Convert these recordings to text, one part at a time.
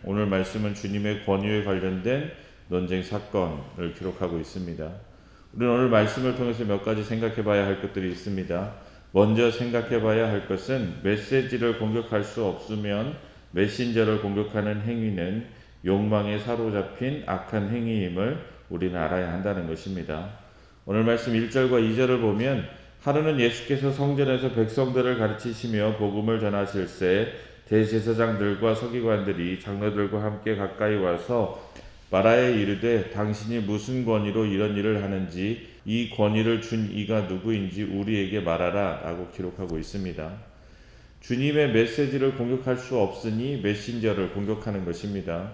오늘 말씀은 주님의 권위에 관련된 논쟁 사건을 기록하고 있습니다. 우리는 오늘 말씀을 통해서 몇 가지 생각해 봐야 할 것들이 있습니다. 먼저 생각해 봐야 할 것은 메시지를 공격할 수 없으면 메신저를 공격하는 행위는 욕망에 사로잡힌 악한 행위임을 우리는 알아야 한다는 것입니다. 오늘 말씀 1절과 2절을 보면 하루는 예수께서 성전에서 백성들을 가르치시며 복음을 전하실새 대제사장들과 서기관들이 장로들과 함께 가까이 와서 말하여 이르되 당신이 무슨 권위로 이런 일을 하는지 이 권위를 준 이가 누구인지 우리에게 말하라 라고 기록하고 있습니다. 주님의 메시지를 공격할 수 없으니 메신저를 공격하는 것입니다.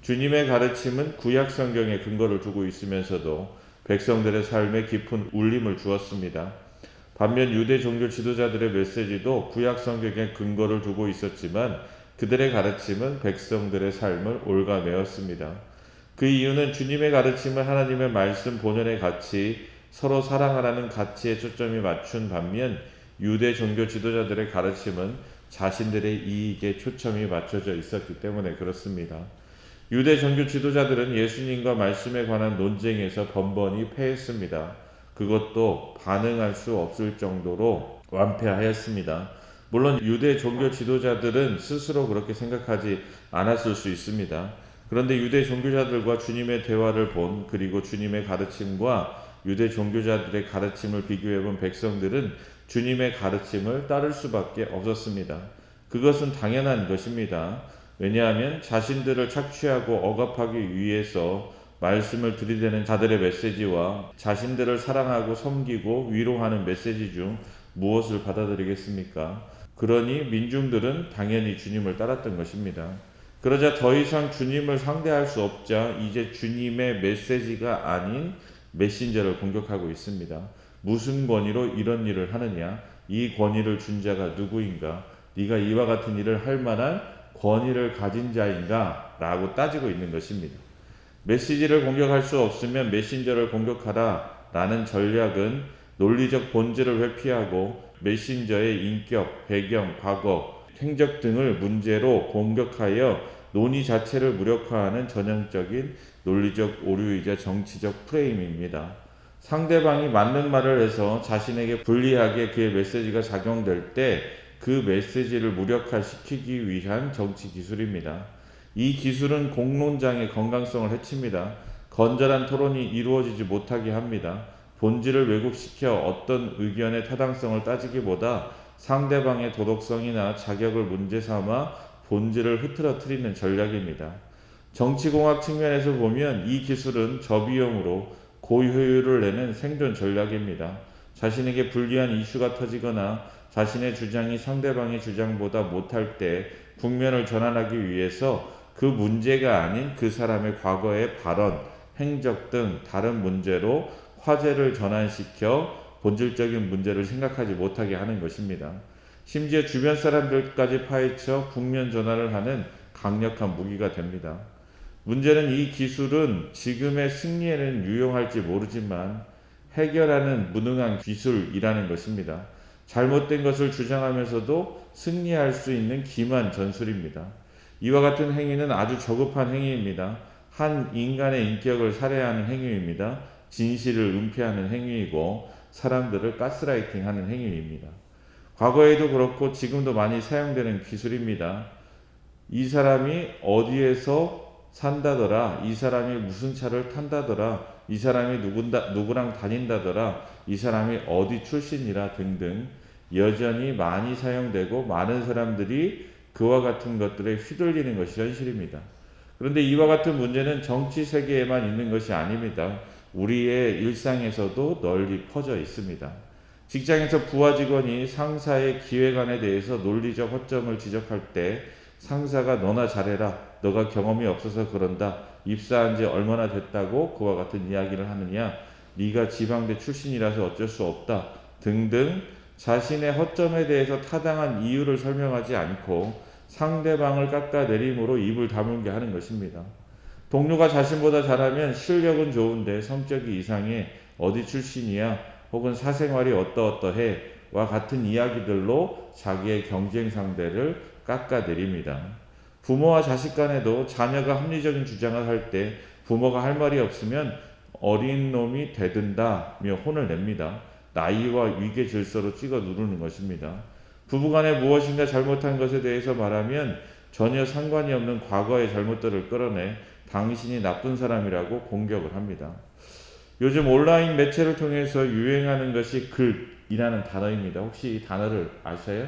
주님의 가르침은 구약 성경에 근거를 두고 있으면서도 백성들의 삶에 깊은 울림을 주었습니다. 반면 유대 종교 지도자들의 메시지도 구약 성경에 근거를 두고 있었지만 그들의 가르침은 백성들의 삶을 올가매었습니다. 그 이유는 주님의 가르침은 하나님의 말씀 본연의 가치, 서로 사랑하라는 가치에 초점이 맞춘 반면 유대 종교 지도자들의 가르침은 자신들의 이익에 초점이 맞춰져 있었기 때문에 그렇습니다. 유대 종교 지도자들은 예수님과 말씀에 관한 논쟁에서 번번이 패했습니다. 그것도 반응할 수 없을 정도로 완패하였습니다. 물론 유대 종교 지도자들은 스스로 그렇게 생각하지 않았을 수 있습니다. 그런데 유대 종교자들과 주님의 대화를 본 그리고 주님의 가르침과 유대 종교자들의 가르침을 비교해 본 백성들은 주님의 가르침을 따를 수밖에 없었습니다. 그것은 당연한 것입니다. 왜냐하면 자신들을 착취하고 억압하기 위해서 말씀을 들이대는 자들의 메시지와 자신들을 사랑하고 섬기고 위로하는 메시지 중 무엇을 받아들이겠습니까? 그러니 민중들은 당연히 주님을 따랐던 것입니다. 그러자 더 이상 주님을 상대할 수 없자 이제 주님의 메시지가 아닌 메신저를 공격하고 있습니다. 무슨 권위로 이런 일을 하느냐? 이 권위를 준 자가 누구인가? 네가 이와 같은 일을 할 만한 권위를 가진 자인가? 라고 따지고 있는 것입니다. 메시지를 공격할 수 없으면 메신저를 공격하라 라는 전략은 논리적 본질을 회피하고 메신저의 인격, 배경, 과거, 행적 등을 문제로 공격하여 논의 자체를 무력화하는 전형적인 논리적 오류이자 정치적 프레임입니다. 상대방이 맞는 말을 해서 자신에게 불리하게 그의 메시지가 작용될 때 그 메시지를 무력화시키기 위한 정치 기술입니다. 이 기술은 공론장의 건강성을 해칩니다. 건전한 토론이 이루어지지 못하게 합니다. 본질을 왜곡시켜 어떤 의견의 타당성을 따지기보다 상대방의 도덕성이나 자격을 문제 삼아 본질을 흐트러뜨리는 전략입니다. 정치공학 측면에서 보면 이 기술은 저비용으로 고효율을 내는 생존 전략입니다. 자신에게 불리한 이슈가 터지거나 자신의 주장이 상대방의 주장보다 못할 때 국면을 전환하기 위해서 그 문제가 아닌 그 사람의 과거의 발언, 행적 등 다른 문제로 화제를 전환시켜 본질적인 문제를 생각하지 못하게 하는 것입니다. 심지어 주변 사람들까지 파헤쳐 국면 전환을 하는 강력한 무기가 됩니다. 문제는 이 기술은 지금의 승리에는 유용할지 모르지만 해결하는 무능한 기술이라는 것입니다. 잘못된 것을 주장하면서도 승리할 수 있는 기만 전술입니다. 이와 같은 행위는 아주 저급한 행위입니다. 한 인간의 인격을 살해하는 행위입니다. 진실을 은폐하는 행위이고 사람들을 가스라이팅하는 행위입니다. 과거에도 그렇고 지금도 많이 사용되는 기술입니다. 이 사람이 어디에서 산다더라, 이 사람이 무슨 차를 탄다더라, 이 사람이 누구랑 다닌다더라, 이 사람이 어디 출신이라 등등 여전히 많이 사용되고 많은 사람들이 그와 같은 것들에 휘둘리는 것이 현실입니다. 그런데 이와 같은 문제는 정치 세계에만 있는 것이 아닙니다. 우리의 일상에서도 널리 퍼져 있습니다. 직장에서 부하 직원이 상사의 기획안에 대해서 논리적 허점을 지적할 때 상사가 너나 잘해라, 너가 경험이 없어서 그런다, 입사한 지 얼마나 됐다고 그와 같은 이야기를 하느냐, 네가 지방대 출신이라서 어쩔 수 없다 등등 자신의 허점에 대해서 타당한 이유를 설명하지 않고 상대방을 깎아내림으로 입을 다물게 하는 것입니다. 동료가 자신보다 잘하면 실력은 좋은데 성격이 이상해, 어디 출신이야, 혹은 사생활이 어떠어떠해 와 같은 이야기들로 자기의 경쟁 상대를 깎아내립니다. 부모와 자식 간에도 자녀가 합리적인 주장을 할 때 부모가 할 말이 없으면 어린 놈이 대든다며 혼을 냅니다. 나이와 위계 질서로 찍어 누르는 것입니다. 부부간에 무엇인가 잘못한 것에 대해서 말하면 전혀 상관이 없는 과거의 잘못들을 끌어내 당신이 나쁜 사람이라고 공격을 합니다. 요즘 온라인 매체를 통해서 유행하는 것이 글이라는 단어입니다. 혹시 이 단어를 아셔요?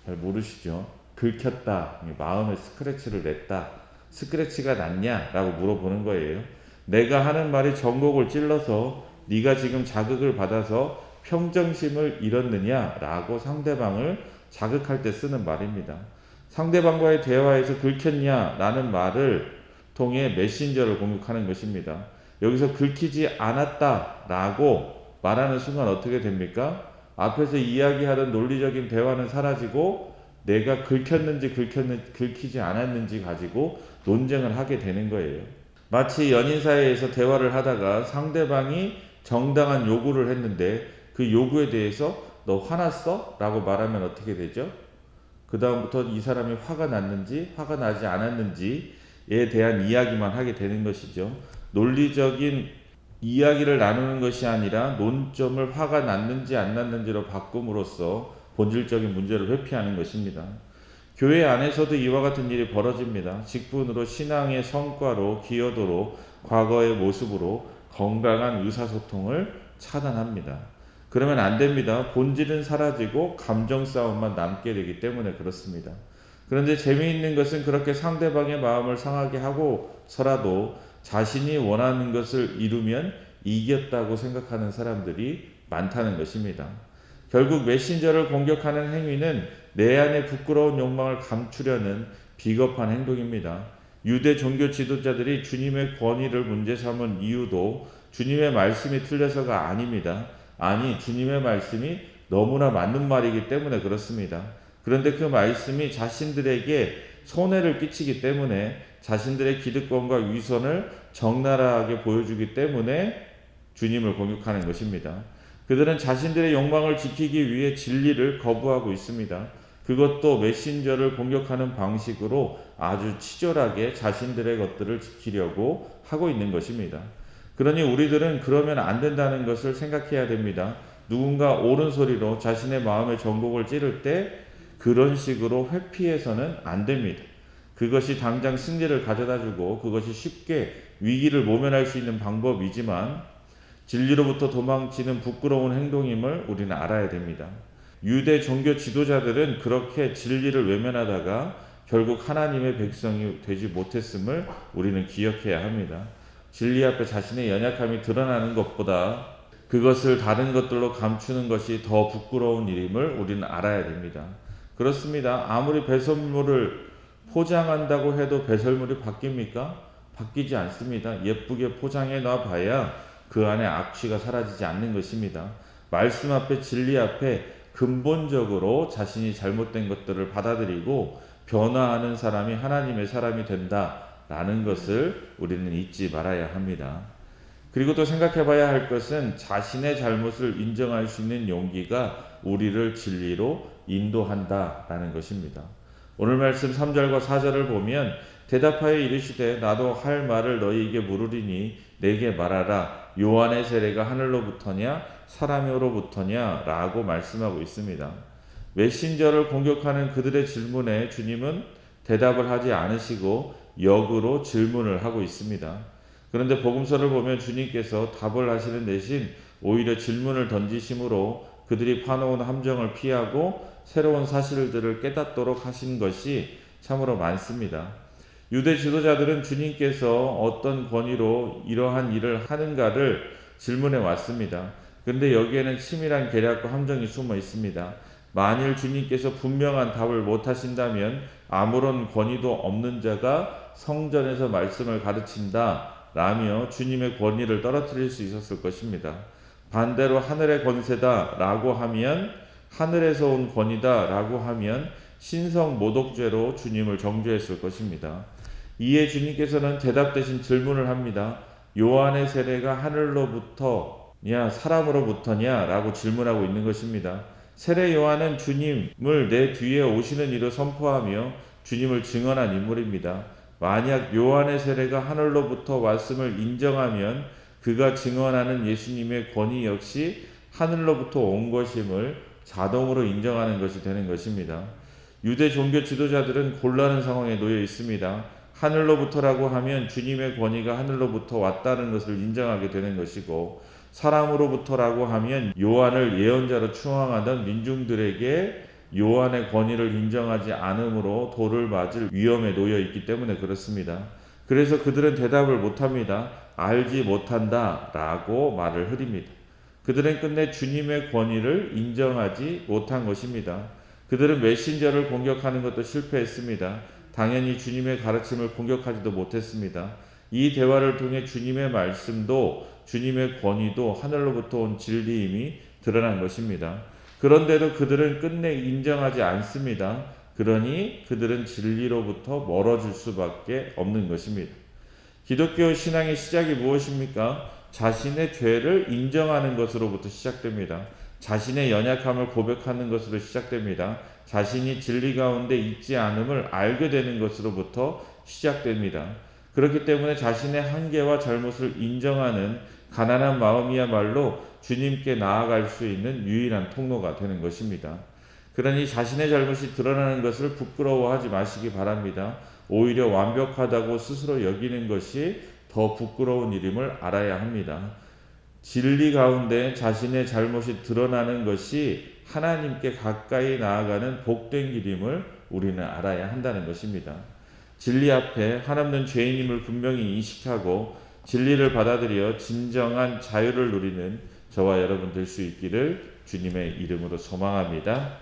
잘 모르시죠? 긁혔다, 마음에 스크래치를 냈다, 스크래치가 났냐? 라고 물어보는 거예요. 내가 하는 말이 전곡을 찔러서 네가 지금 자극을 받아서 평정심을 잃었느냐? 라고 상대방을 자극할 때 쓰는 말입니다. 상대방과의 대화에서 긁혔냐? 라는 말을 통해 메신저를 공격하는 것입니다. 여기서 긁히지 않았다 라고 말하는 순간 어떻게 됩니까? 앞에서 이야기하던 논리적인 대화는 사라지고 내가 긁혔는지 긁히지 않았는지 가지고 논쟁을 하게 되는 거예요. 마치 연인 사이에서 대화를 하다가 상대방이 정당한 요구를 했는데 그 요구에 대해서 너 화났어? 라고 말하면 어떻게 되죠? 그 다음부터 이 사람이 화가 났는지 화가 나지 않았는지에 대한 이야기만 하게 되는 것이죠. 논리적인 이야기를 나누는 것이 아니라 논점을 화가 났는지 안 났는지로 바꿈으로써 본질적인 문제를 회피하는 것입니다. 교회 안에서도 이와 같은 일이 벌어집니다. 직분으로 신앙의 성과로 기여도로 과거의 모습으로 건강한 의사소통을 차단합니다. 그러면 안 됩니다. 본질은 사라지고 감정 싸움만 남게 되기 때문에 그렇습니다. 그런데 재미있는 것은 그렇게 상대방의 마음을 상하게 하고서라도 자신이 원하는 것을 이루면 이겼다고 생각하는 사람들이 많다는 것입니다. 결국 메신저를 공격하는 행위는 내 안의 부끄러운 욕망을 감추려는 비겁한 행동입니다. 유대 종교 지도자들이 주님의 권위를 문제 삼은 이유도 주님의 말씀이 틀려서가 아닙니다. 아니, 주님의 말씀이 너무나 맞는 말이기 때문에 그렇습니다. 그런데 그 말씀이 자신들에게 손해를 끼치기 때문에 자신들의 기득권과 위선을 적나라하게 보여주기 때문에 주님을 공격하는 것입니다. 그들은 자신들의 욕망을 지키기 위해 진리를 거부하고 있습니다. 그것도 메신저를 공격하는 방식으로 아주 치졸하게 자신들의 것들을 지키려고 하고 있는 것입니다. 그러니 우리들은 그러면 안 된다는 것을 생각해야 됩니다. 누군가 옳은 소리로 자신의 마음의 전곡을 찌를 때 그런 식으로 회피해서는 안 됩니다. 그것이 당장 승리를 가져다주고 그것이 쉽게 위기를 모면할 수 있는 방법이지만 진리로부터 도망치는 부끄러운 행동임을 우리는 알아야 됩니다. 유대 종교 지도자들은 그렇게 진리를 외면하다가 결국 하나님의 백성이 되지 못했음을 우리는 기억해야 합니다. 진리 앞에 자신의 연약함이 드러나는 것보다 그것을 다른 것들로 감추는 것이 더 부끄러운 일임을 우리는 알아야 됩니다. 그렇습니다. 아무리 배설물을 포장한다고 해도 배설물이 바뀝니까? 바뀌지 않습니다. 예쁘게 포장해 놔봐야 그 안에 악취가 사라지지 않는 것입니다. 말씀 앞에 진리 앞에 근본적으로 자신이 잘못된 것들을 받아들이고 변화하는 사람이 하나님의 사람이 된다라는 것을 우리는 잊지 말아야 합니다. 그리고 또 생각해 봐야 할 것은 자신의 잘못을 인정할 수 있는 용기가 우리를 진리로 인도한다라는 것입니다. 오늘 말씀 3절과 4절을 보면 대답하여 이르시되 나도 할 말을 너희에게 물으리니 내게 말하라. 요한의 세례가 하늘로부터냐 사람으로부터냐 라고 말씀하고 있습니다. 메신저를 공격하는 그들의 질문에 주님은 대답을 하지 않으시고 역으로 질문을 하고 있습니다. 그런데 복음서를 보면 주님께서 답을 하시는 대신 오히려 질문을 던지심으로 그들이 파놓은 함정을 피하고 새로운 사실들을 깨닫도록 하신 것이 참으로 많습니다. 유대 지도자들은 주님께서 어떤 권위로 이러한 일을 하는가를 질문해 왔습니다. 그런데 여기에는 치밀한 계략과 함정이 숨어 있습니다. 만일 주님께서 분명한 답을 못 하신다면 아무런 권위도 없는 자가 성전에서 말씀을 가르친다 라며 주님의 권위를 떨어뜨릴 수 있었을 것입니다. 반대로 하늘의 권세다 라고 하면 하늘에서 온 권위다 라고 하면 신성 모독죄로 주님을 정죄했을 것입니다. 이에 주님께서는 대답 대신 질문을 합니다. 요한의 세례가 하늘로부터냐 사람으로부터냐 라고 질문하고 있는 것입니다. 세례 요한은 주님을 내 뒤에 오시는 이로 선포하며 주님을 증언한 인물입니다. 만약 요한의 세례가 하늘로부터 말씀을 인정하면 그가 증언하는 예수님의 권위 역시 하늘로부터 온 것임을 자동으로 인정하는 것이 되는 것입니다. 유대 종교 지도자들은 곤란한 상황에 놓여 있습니다. 하늘로부터라고 하면 주님의 권위가 하늘로부터 왔다는 것을 인정하게 되는 것이고, 사람으로부터라고 하면 요한을 예언자로 추앙하던 민중들에게 요한의 권위를 인정하지 않으므로 돌을 맞을 위험에 놓여 있기 때문에 그렇습니다. 그래서 그들은 대답을 못합니다. 알지 못한다 라고 말을 흐립니다. 그들은 끝내 주님의 권위를 인정하지 못한 것입니다. 그들은 메신저를 공격하는 것도 실패했습니다. 당연히 주님의 가르침을 공격하지도 못했습니다. 이 대화를 통해 주님의 말씀도 주님의 권위도 하늘로부터 온 진리임이 드러난 것입니다. 그런데도 그들은 끝내 인정하지 않습니다. 그러니 그들은 진리로부터 멀어질 수밖에 없는 것입니다. 기독교 신앙의 시작이 무엇입니까? 자신의 죄를 인정하는 것으로부터 시작됩니다. 자신의 연약함을 고백하는 것으로 시작됩니다. 자신이 진리 가운데 있지 않음을 알게 되는 것으로부터 시작됩니다. 그렇기 때문에 자신의 한계와 잘못을 인정하는 가난한 마음이야말로 주님께 나아갈 수 있는 유일한 통로가 되는 것입니다. 그러니 자신의 잘못이 드러나는 것을 부끄러워하지 마시기 바랍니다. 오히려 완벽하다고 스스로 여기는 것이 더 부끄러운 일임을 알아야 합니다. 진리 가운데 자신의 잘못이 드러나는 것이 하나님께 가까이 나아가는 복된 길임을 우리는 알아야 한다는 것입니다. 진리 앞에 한없는 죄인임을 분명히 인식하고 진리를 받아들여 진정한 자유를 누리는 저와 여러분 될 수 있기를 주님의 이름으로 소망합니다.